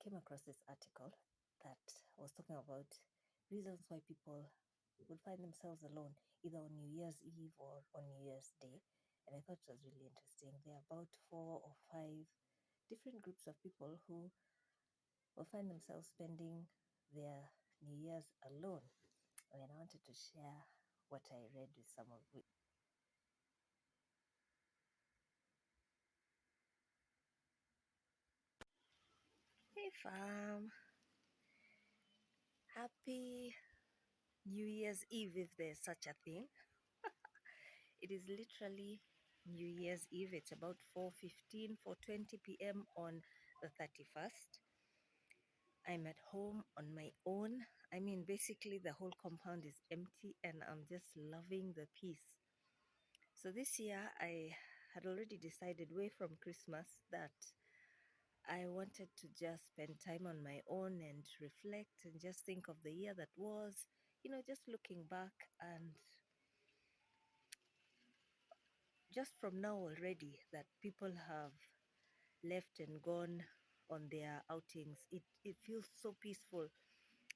came across this article that was talking about reasons why people would find themselves alone either on New Year's Eve or on New Year's Day. And I thought it was really interesting. There are about 4 or 5 different groups of people who will find themselves spending their New Year's alone. And I wanted to share what I read with some of you. Hey fam, happy New Year's Eve if there's such a thing. It is literally New Year's Eve. It's about 4:15, 4:20 p.m. on the 31st. I'm at home on my own. I mean, basically the whole compound is empty and I'm just loving the peace. So this year I had already decided way from Christmas that I wanted to just spend time on my own and reflect and just think of the year that was, just looking back, and just from now already that people have left and gone on their outings, it feels so peaceful.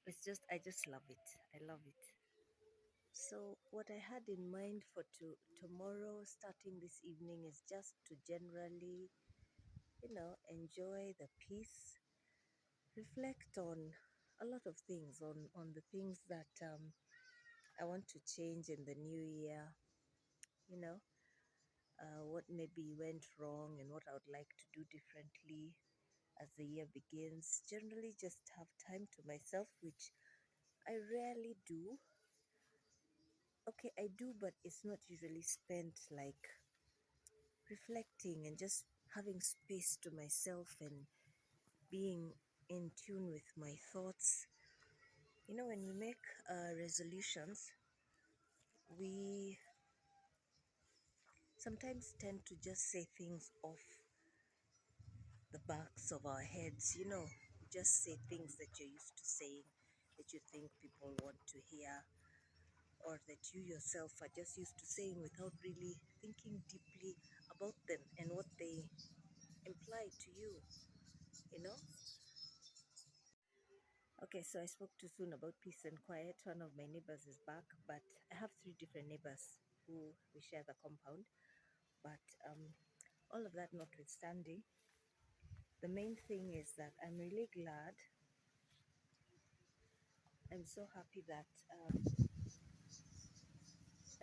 I just love it. I love it. So what I had in mind for tomorrow, starting this evening, is just to generally, enjoy the peace, reflect on a lot of things, on the things that I want to change in the new year, you know, what maybe went wrong and what I would like to do differently as the year begins. Generally, just have time to myself, which I rarely do. Okay, I do, but it's not usually spent like reflecting and just having space to myself and being in tune with my thoughts. When we make resolutions, we sometimes tend to just say things off the backs of our heads, just say things that you're used to saying, that you think people want to hear, or that you yourself are just used to saying without really thinking deeply about them and what they imply to you, you know? Okay, so I spoke too soon about peace and quiet. One of my neighbors is back, but I have 3 different neighbors who we share the compound. But all of that notwithstanding, the main thing is that I'm really glad. I'm so happy that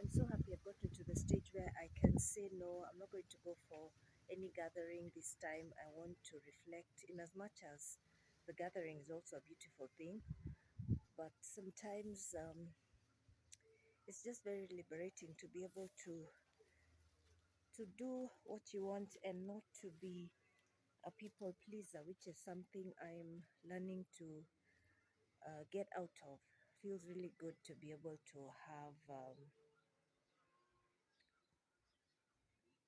I'm so happy I've gotten to the stage where I can say no. I'm not going to go for any gathering this time. I want to reflect, in as much as the gathering is also a beautiful thing. But sometimes it's just very liberating to be able to do what you want and not to be a people pleaser, which is something I'm learning to get out of. Feels really good to be able to have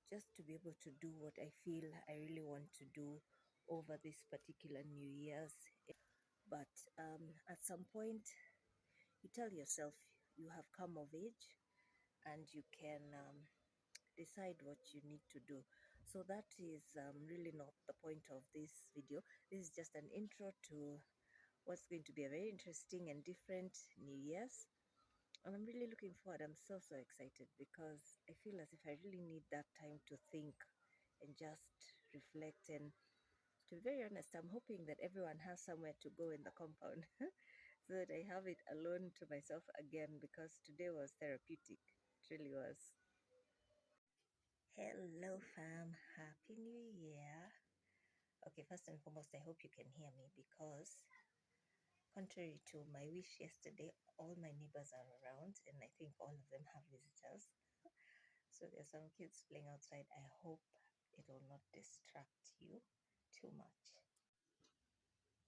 just to be able to do what I feel I really want to do over this particular New Year's. But at some point, you tell yourself you have come of age and you can decide what you need to do. So that is really not the point of this video. This is just an intro to what's going to be a very interesting and different New Year's. And I'm really looking forward. I'm so, so excited because I feel as if I really need that time to think and just reflect. And to be very honest, I'm hoping that everyone has somewhere to go in the compound so that I have it alone to myself again, because today was therapeutic. It really was. Hello, fam. Happy New Year. Okay, first and foremost, I hope you can hear me because, contrary to my wish yesterday, all my neighbors are around and I think all of them have visitors. So there's some kids playing outside. I hope it will not distract you too much.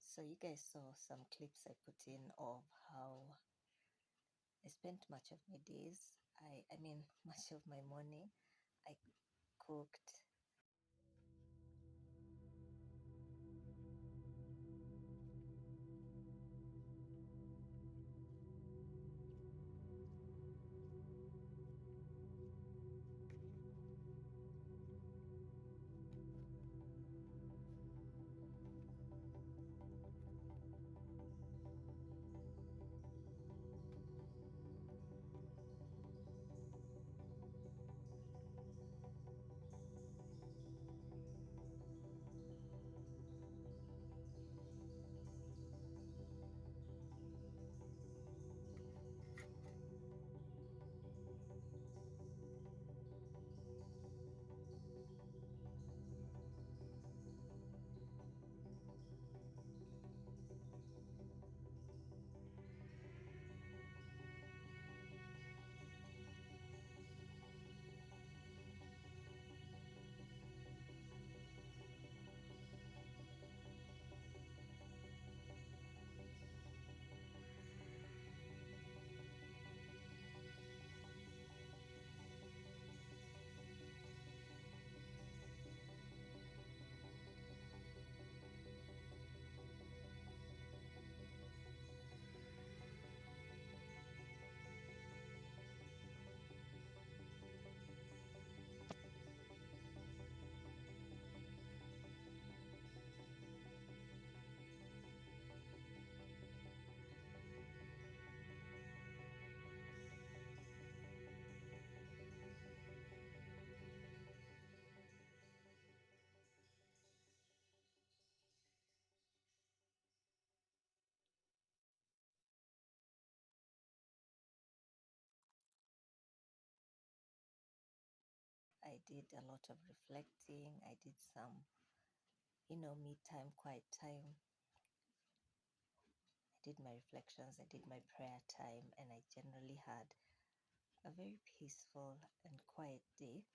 So you guys saw some clips I put in of how I spent much of my days. I mean, much of my morning. I cooked. I did a lot of reflecting. I did some, me time, quiet time. I did my reflections, I did my prayer time, and I generally had a very peaceful and quiet day.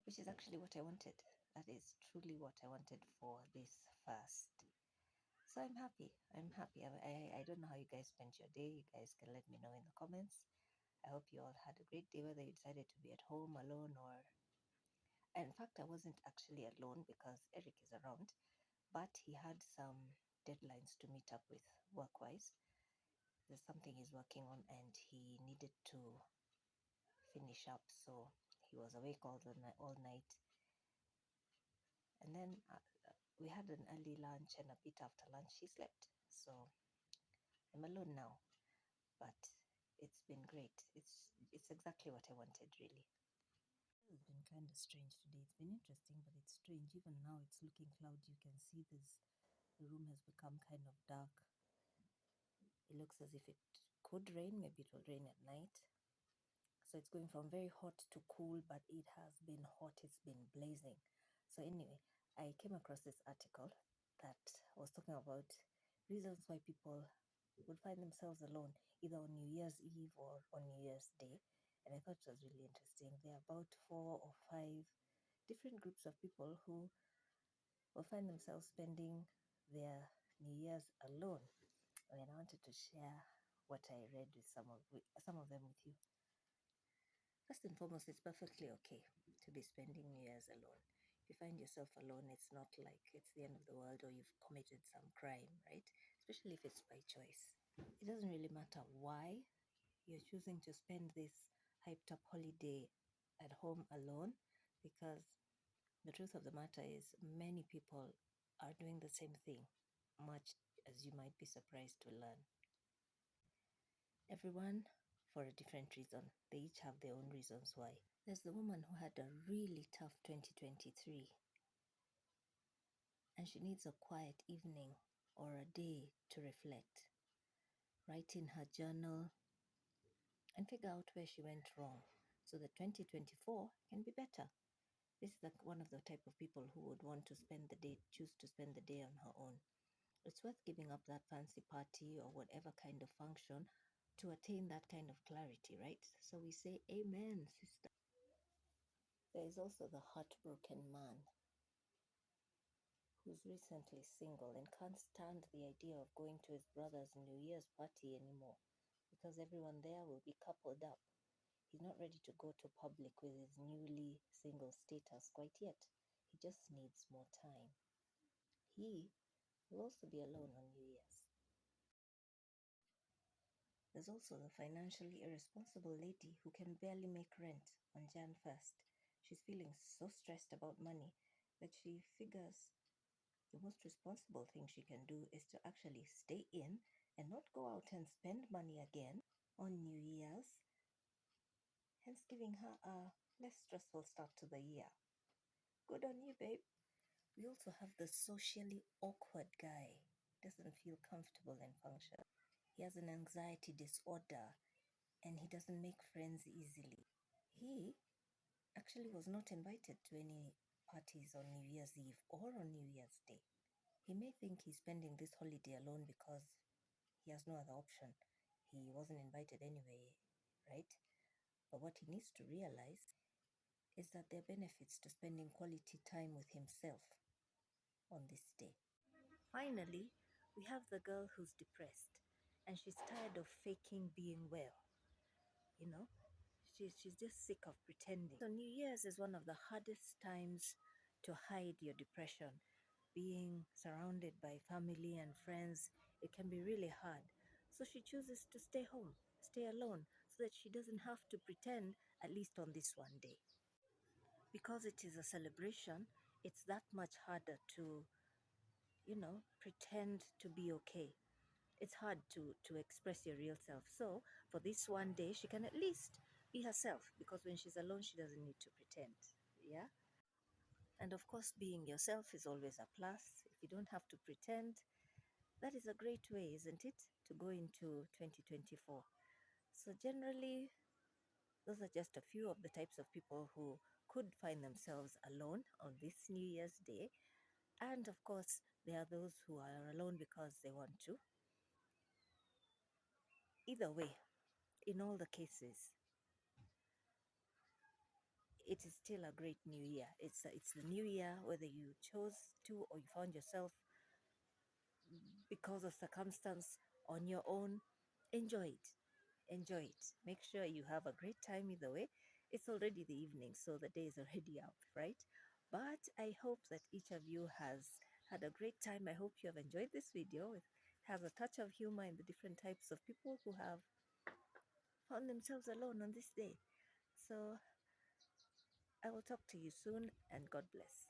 Which is actually what I wanted. That is truly what I wanted for this fast. So I'm happy. I'm happy. I don't know how you guys spent your day. You guys can let me know in the comments. I hope you all had a great day, whether you decided to be at home alone or. And in fact, I wasn't actually alone because Eric is around, but he had some deadlines to meet up with work wise. There's something he's working on and he needed to finish up. So he was awake all night. And then we had an early lunch, and a bit after lunch, he slept. So I'm alone now, but it's been great. It's exactly what I wanted, really. It's been kind of strange today. It's been interesting, but it's strange. Even now, it's looking cloudy. You can see this. The room has become kind of dark. It looks as if it could rain. Maybe it will rain at night. So it's going from very hot to cool, but it has been hot. It's been blazing. So anyway, I came across this article that was talking about reasons why people would find themselves alone either on New Year's Eve or on New Year's Day. And I thought it was really interesting. There are about 4 or 5 different groups of people who will find themselves spending their New Year's alone. And I wanted to share what I read with some of them with you. First and foremost, it's perfectly okay to be spending New Year's alone. If you find yourself alone, it's not like it's the end of the world or you've committed some crime, right? Especially if it's by choice. It doesn't really matter why you're choosing to spend this hyped up holiday at home alone, because the truth of the matter is many people are doing the same thing, much as you might be surprised to learn. Everyone for a different reason. They each have their own reasons why. There's the woman who had a really tough 2023 and she needs a quiet evening or a day to reflect, write in her journal, and figure out where she went wrong so that 2024 can be better. This is one of the type of people who would want to choose to spend the day on her own. It's worth giving up that fancy party or whatever kind of function to attain that kind of clarity, right? So we say, Amen, sister. There is also the heartbroken man who's recently single and can't stand the idea of going to his brother's New Year's party anymore because everyone there will be coupled up. He's not ready to go to public with his newly single status quite yet. He just needs more time. He will also be alone on New Year's. There's also the financially irresponsible lady who can barely make rent on Jan 1st. She's feeling so stressed about money that she figures the most responsible thing she can do is to actually stay in and not go out and spend money again on New Year's, hence giving her a less stressful start to the year. Good on you, babe. We also have the socially awkward guy. Doesn't feel comfortable in function. He has an anxiety disorder and he doesn't make friends easily. He actually was not invited to any parties on New Year's Eve or on New Year's Day. He may think he's spending this holiday alone because he has no other option. He wasn't invited anyway, right? But what he needs to realize is that there are benefits to spending quality time with himself on this day. Finally, we have the girl who's depressed and she's tired of faking being well. You know, she's just sick of pretending. So New Year's is one of the hardest times to hide your depression. Being surrounded by family and friends, it can be really hard. So she chooses to stay home, stay alone, so that she doesn't have to pretend, at least on this one day. Because it is a celebration, it's that much harder to, pretend to be okay. It's hard to express your real self. So for this one day, she can at least be herself because when she's alone, she doesn't need to pretend. Yeah. And of course, being yourself is always a plus. If you don't have to pretend, that is a great way, isn't it, to go into 2024. So generally, those are just a few of the types of people who could find themselves alone on this New Year's Day. And of course, there are those who are alone because they want to. Either way, in all the cases, it is still a great new year. It's the new year, whether you chose to or you found yourself because of circumstance on your own. Enjoy it. Enjoy it. Make sure you have a great time either way. It's already the evening, so the day is already up, right? But I hope that each of you has had a great time. I hope you have enjoyed this video. It has a touch of humor in the different types of people who have found themselves alone on this day. So I will talk to you soon and God bless.